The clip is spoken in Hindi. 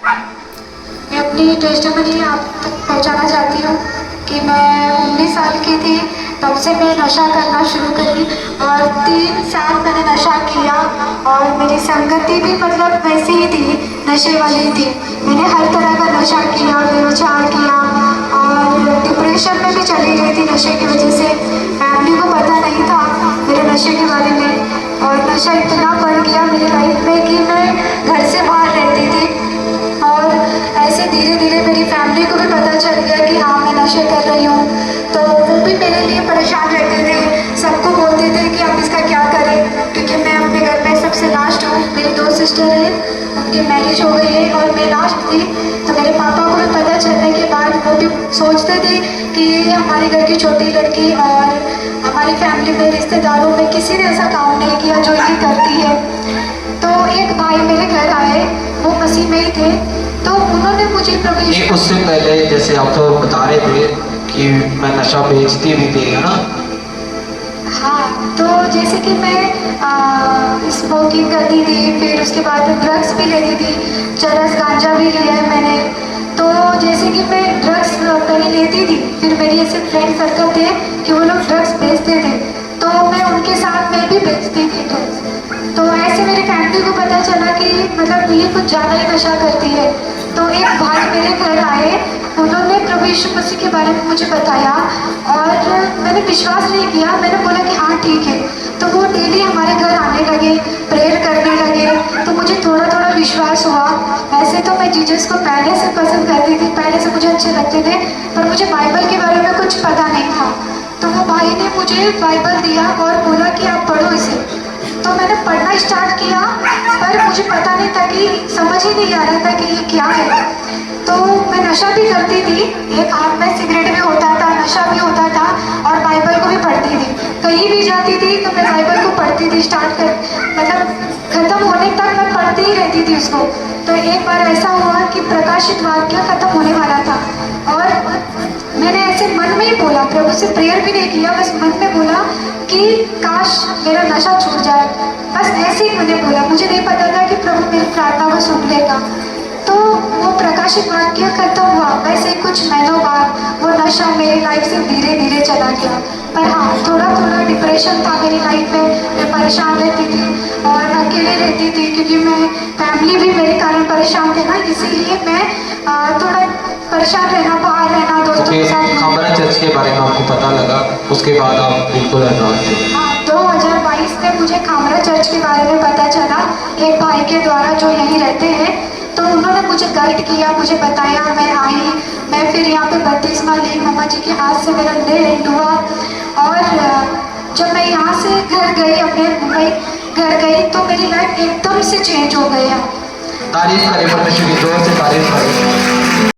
मैं अपनी टेस्टमनी आप तक पहुंचाना चाहती हूँ कि मैं 19 साल की थी, तब से मैं नशा करना शुरू करी और 3 साल मैंने नशा किया और मेरी संगति भी मतलब वैसी ही थी, नशे वाली थी। मैंने हर तरह का नशा किया, व्यभिचार किया और डिप्रेशन में भी चली गई थी नशे की वजह से। फैमिली को पता नहीं था मेरे नशे के बारे में और नशा इतना बढ़ गया मेरी लाइफ में कि मैं घर से बाहर रहती थी और ऐसे धीरे धीरे मेरी फैमिली को भी पता चल गया कि हाँ मैं नशे कर रही हूँ, तो वो भी मेरे लिए परेशान रहते थे। सबको बोलते थे कि अब इसका क्या करें, क्योंकि मैं अपने घर में सबसे लास्ट हूँ। मेरी 2 सिस्टर हैं, उनकी मैरिज हो गई है और मैं लास्ट थी, तो मेरे पापा को भी पता चलने के बाद वो भी सोचते थे कि ये हमारे घर की छोटी लड़की और हमारी फैमिली में रिश्तेदारों में किसी ने ऐसा काम नहीं किया जो ये करती है। तो एक भाई मेरे घर आए, वो मसीह में ही थे, तो उन्होंने मुझे प्रभु यीशु। उससे पहले जैसे आप तो बता रहे थे कि मैं नशा बेचती भी थी, है ना? हाँ, तो जैसे कि मैं स्मोकिंग करती थी, फिर उसके बाद ड्रग्स भी लेती थी, चरस गांजा भी लिया है मैंने। तो जैसे कि मैं ड्रग्स पहले लेती थी, फिर मेरी ऐसे फ्रेंड सर्कल थे कि वो लोग ड्रग्स बेचते थे, तो मैं उनके साथ में भी बेचती थी ड्रग्स। तो ऐसे मेरी फैमिली को पता चला कि मतलब ये कुछ ज़्यादा ही नशा करती है। तो एक भाई मेरे घर आए, उन्होंने प्रभु यीशु मसीह के बारे में मुझे बताया और मैंने विश्वास नहीं किया। मैंने बोला कि हाँ ठीक है। तो वो डेली हमारे घर आने लगे, प्रेयर करने लगे, तो मुझे थोड़ा थोड़ा विश्वास हुआ। वैसे तो मैं जीसस को पहले से पसंद करती थी, पहले से मुझे अच्छे लगते थे, पर मुझे बाइबल के बारे में कुछ पता नहीं था। तो वो भाई ने मुझे बाइबल दिया और बोला कि आप पढ़ो इसे। तो मैंने पढ़ना स्टार्ट किया, पर मुझे पता नहीं था कि समझ ही नहीं आ रहा था कि ये क्या है। तो मैं नशा भी करती थी, एक हाथ में सिगरेट भी होता था, नशा भी होता था और बाइबल को भी पढ़ती थी। कहीं भी जाती थी तो मैं बाइबल को पढ़ती थी, स्टार्ट कर मतलब खत्म होने तक मैं पढ़ती ही रहती थी उसको। तो एक बार ऐसा हुआ कि प्रकाशित वाक्य खत्म होने वाला था और मैंने ऐसे मन में ही बोला, प्रभु से प्रेयर भी नहीं किया, बस मन में बोला कि काश मेरा नशा छूट जाए। बस ऐसे ही मैंने बोला, मुझे नहीं पता था कि प्रभु मेरी प्रार्थना को सुन लेगा। तो वो प्रकाशित वाक्य खत्म हुआ, वैसे कुछ महीनों बाद वो नशा मेरी लाइफ से धीरे धीरे चला गया। पर हाँ, थोड़ा थोड़ा डिप्रेशन था मेरी लाइफ में, मैं परेशान रहती थी और अकेले रहती थी, क्योंकि मैं फैमिली भी मेरे कारण परेशान थे ना, इसीलिए मैं थोड़ा परेशान रहना, बाहर रहना, दोस्तों के साथ। खामरा चर्च के बारे में आपको पता लगा, उसके बाद आप बिल्कुल अनजान थे। हाँ, 2022 में मुझे खामरा चर्च के बारे में पता चला, एक भाई के द्वारा जो यहीं रहते हैं। तो उन्होंने मुझे गाइड किया, मुझे बताया, मैं आई, मैं फिर यहाँ पे बपतिस्मा ली, मम्मा जी के हाथ से मेरा लेंड हुआ। और जब मैं यहाँ से घर गई, अपने मुंबई घर गई, तो मेरी लाइफ एकदम से चेंज हो गई। तारीफ करें परमेश्वर की, जोर से तारीफ करें।